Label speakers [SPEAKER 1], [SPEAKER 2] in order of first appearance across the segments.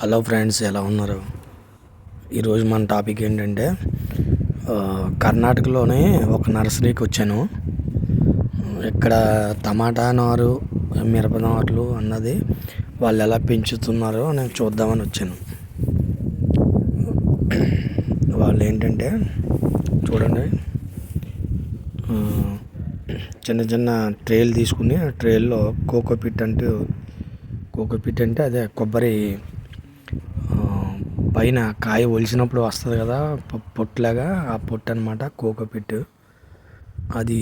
[SPEAKER 1] Hello friends, ఎలా ఉన్నారు? ఈరోజు మన టాపిక్ ఏంటంటే కర్ణాటకలోనే ఒక నర్సరీకి వచ్చాను. ఇక్కడ టమాటా నారు, మిరప నారులు అన్నది వాళ్ళు ఎలా పెంచుతున్నారో నేను చూద్దామని వచ్చాను. వాళ్ళు ఏంటంటే చూడండి, చిన్న చిన్న ట్రేలు తీసుకుని ఆ ట్రేల్లో కోకోపిట్ అంటే అదే కొబ్బరి పైన కాయ ఒలిసినప్పుడు వస్తుంది కదా పొట్టులాగా, ఆ పొట్టు అనమాట కోకోపిట్. అది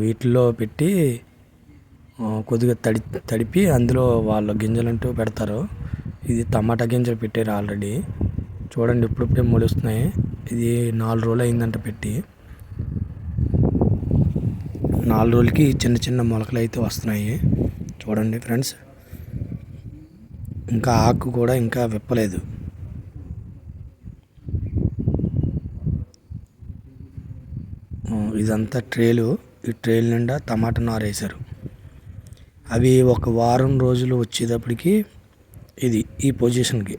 [SPEAKER 1] వీటిలో పెట్టి కొద్దిగా తడిపి అందులో వాళ్ళ గింజలంటూ పెడతారు. ఇది టమాటా గింజలు పెట్టారు ఆల్రెడీ. చూడండి, ఇప్పుడిప్పుడే మొలుస్తున్నాయి. ఇది 4 రోజులు అయిందంట పెట్టి. 4 రోజులకి చిన్న చిన్న మొలకలు అయితే వస్తున్నాయి. చూడండి ఫ్రెండ్స్, ఇంకా ఆకు కూడా ఇంకా విప్పలేదు. ఇదంతా ట్రేలు. ఈ ట్రేల్ నిండా టమాటా నారు వేశారు. అవి ఒక వారం రోజులు వచ్చేటప్పటికి ఈ పొజిషన్కి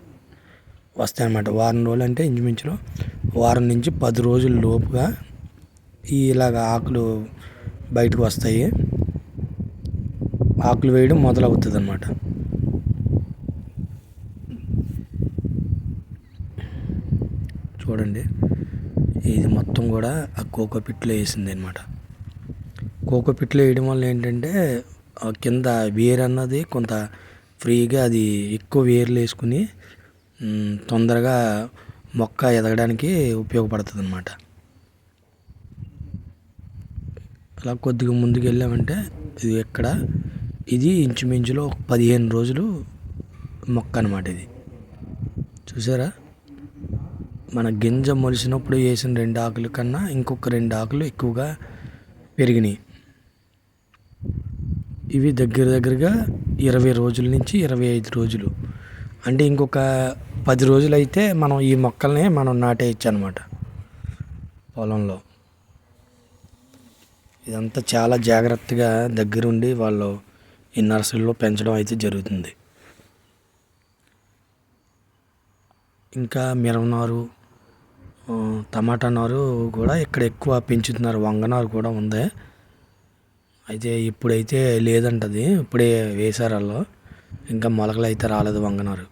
[SPEAKER 1] వస్తాయన్నమాట. వారం రోజులు అంటే ఇంచుమించులో వారం నుంచి 10 రోజుల లోపుగా ఇలాగ ఆకులు బయటకు వస్తాయి. ఆకులు వేయడం మొదలవుతుంది అన్నమాట. చూడండి, ఇది మొత్తం కూడా ఆ కోకోపిట్లో వేసింది అనమాట. కోకోపిట్లో వేయడం వల్ల ఏంటంటే కింద వేరు అన్నది కొంత ఫ్రీగా, అది ఎక్కువ వేర్లు వేసుకుని తొందరగా మొక్క ఎదగడానికి ఉపయోగపడుతుంది అన్నమాట. అలా కొద్దిగా ముందుకు వెళ్ళామంటే ఇది ఇంచుమించులో 15 రోజులు మొక్క అన్నమాట. ఇది చూసారా, మన గింజ మొలిసినప్పుడు వేసిన 2 ఆకుల కన్నా ఇంకొక 2 ఆకులు ఎక్కువగా పెరిగినాయి. ఇవి దగ్గరగా 20 రోజుల నుంచి 25 రోజులు, అంటే ఇంకొక 10 రోజులు అయితే మనం ఈ మొక్కల్ని నాటేయచ్చు అనమాట పొలంలో. ఇదంతా చాలా జాగ్రత్తగా దగ్గరుండి వాళ్ళు ఈ నర్సరీలో పెంచడం అయితే జరుగుతుంది. ఇంకా మిరపనారు, టమాటా నారు కూడా ఇక్కడ ఎక్కువ పెంచుతున్నారు. వంగనారు కూడా ఉంది, అయితే ఇప్పుడైతే లేదంటది. ఇప్పుడే వేశారు వాళ్ళు, ఇంకా మొలకలు అయితే రాలేదు వంగనారు.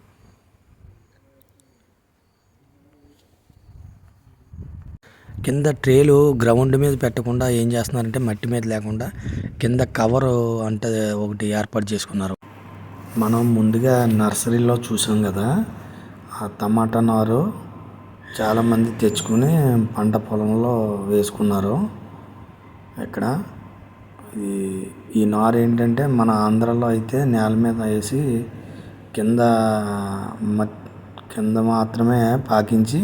[SPEAKER 1] కింద ట్రేలు గ్రౌండ్ మీద పెట్టకుండా ఏం చేస్తున్నారంటే మట్టి మీద లేకుండా కింద కవర్ అంటే ఒకటి ఏర్పాటు చేసుకున్నారు. మనం ముందుగా నర్సరీలో చూసాం కదా, ఆ టమాటా నారు చాలామంది తెచ్చుకుని పంట పొలంలో వేసుకున్నారు. ఇక్కడ ఈ నారు ఏంటంటే మన ఆంధ్రాలో అయితే నేల మీద వేసి కింద మాత్రమే పాకించి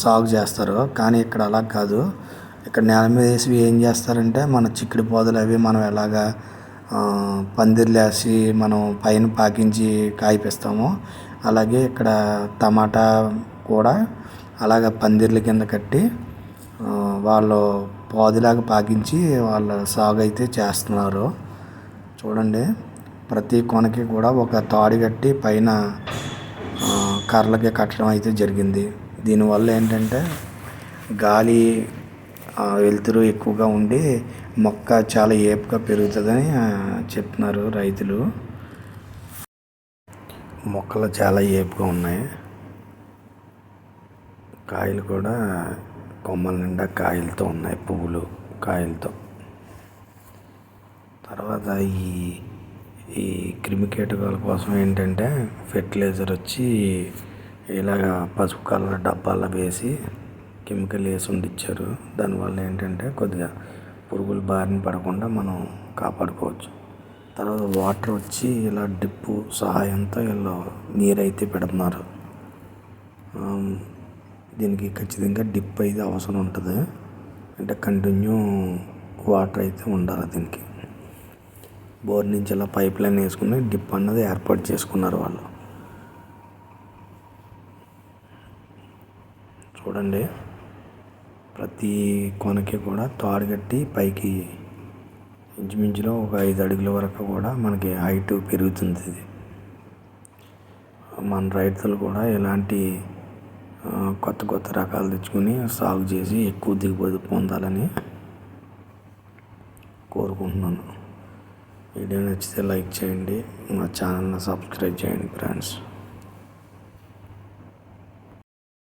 [SPEAKER 1] సాగు చేస్తారు. కానీ ఇక్కడ అలా కాదు. ఇక్కడ నేల మీద వేసి ఏం చేస్తారంటే మన చిక్కుడు పొదలు అవి మనం ఎలాగా పందిర్లు వేసి మనం పైన పాకించి కాయిపిస్తామో, అలాగే ఇక్కడ టమాటా కూడా అలాగ పందిర్ల కింద కట్టి వాళ్ళు పాదులాగా పాకించి వాళ్ళ సాగు అయితే చేస్తున్నారు. చూడండి, ప్రతి కొనకి కూడా ఒక తాడు కట్టి పైన కర్రలకి కట్టడం అయితే జరిగింది. దీనివల్ల ఏంటంటే గాలి వెలుతురు ఎక్కువగా ఉండి మొక్క చాలా ఏపుగా పెరుగుతుందని చెప్తున్నారు రైతులు. మొక్కలు చాలా ఏపుగా ఉన్నాయి. కాయలు కూడా కొమ్మల నిండా కాయలతో ఉన్నాయి, పువ్వులు కాయలతో. తర్వాత ఈ క్రిమికీటకాల కోసం ఏంటంటే ఫెర్టిలైజర్ వచ్చి ఇలాగ పసుపు కలర్ డబ్బాల్లో వేసి కెమికల్ వేసి ఉండిచ్చారు. దానివల్ల ఏంటంటే కొద్దిగా పురుగులు బారిన పడకుండా మనం కాపాడుకోవచ్చు. తర్వాత వాటర్ వచ్చి ఇలా డ్రిప్పు సహాయంతో ఇలా నీరైతే పెడుతున్నారు. దీనికి ఖచ్చితంగా డ్రిప్ అయితే అవసరం ఉంటుంది, అంటే కంటిన్యూ వాటర్ అయితే ఉండాలి దీనికి. బోర్ నుంచి ఇలా పైప్ లైన్ వేసుకుని డ్రిప్ అన్నది ఏర్పాటు చేసుకున్నారు వాళ్ళు. చూడండి, ప్రతి కొనకి కూడా తాడు కట్టి పైకి ఇంచుమించులో ఒక 5 అడుగుల వరకు కూడా మనకి హైట్ పెరుగుతుంది ఇది. మన రైతులు కూడా ఇలాంటి కొత్త కొత్త రకాలు తెచ్చుకుని సాగు చేసి ఎక్కువ దిగుబడి పొందాలని కోరుకుంటున్నాను. వీడియో నచ్చితే లైక్ చేయండి, మా ఛానల్ని సబ్స్క్రైబ్ చేయండి ఫ్రెండ్స్.